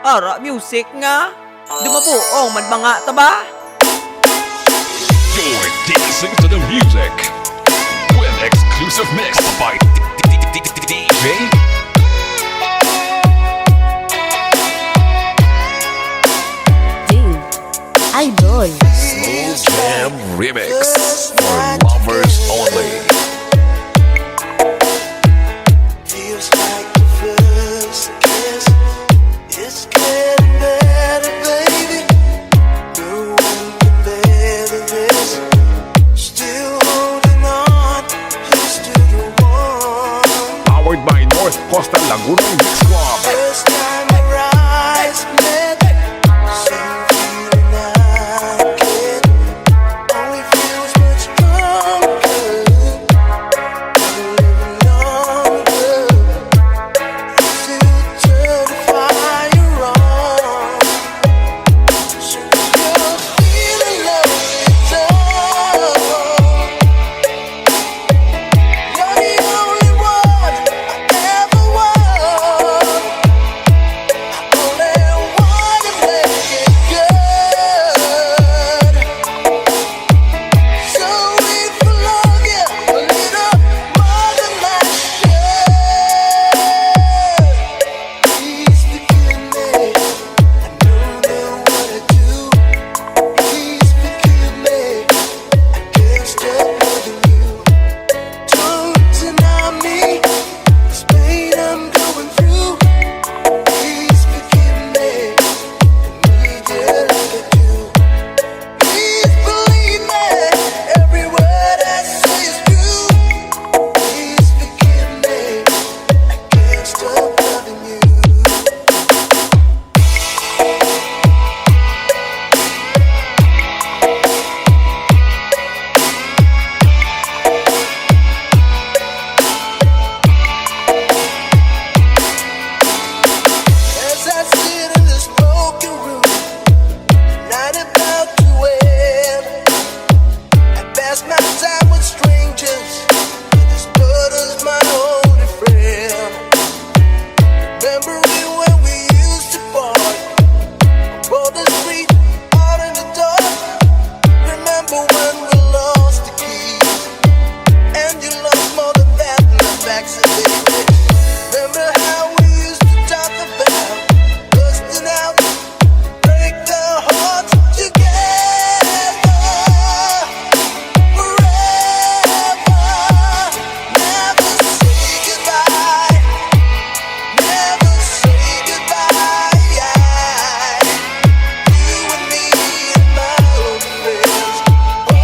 Ara music nga. Dumabuong man ba nga ta ba? You're dancing to the music with exclusive mix by DJ Dave Idol. Slow Jam Remix for lovers only. Feels like the first kiss. It's getting better, baby. No one compared to this. Still holding on, just to the one. Powered by North Costa Laguna Mix Club. First time our eyes met, same feeling I get. Only feels much stronger, living longer. Still turn the fire on. Since you're feeling love, it's on. You're the only one I ever want. Only one to make it good. So if I love you a little more than I should, please forgive me. I don't know what to do. Please forgive me. I can't stop loving you. Don't deny me this pain I'm going through. Please forgive me. I need you like I do. Please believe me. Every word I say is true. Please forgive me. I can't stop loving you. As I sit in this broken room, night about to end, I pass my time with strangers. This butter's my only friend. Remembering when we used to part, on the street, out in the dark. Remember when we lost the keys, and you lost more than that in the backseat, baby. Remember how we used to talk about busting out, break the hearts together forever. Never say goodbye. Never say goodbye. You and me and my old friends. Oh,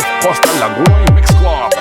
North Costa Laguna Mix Club.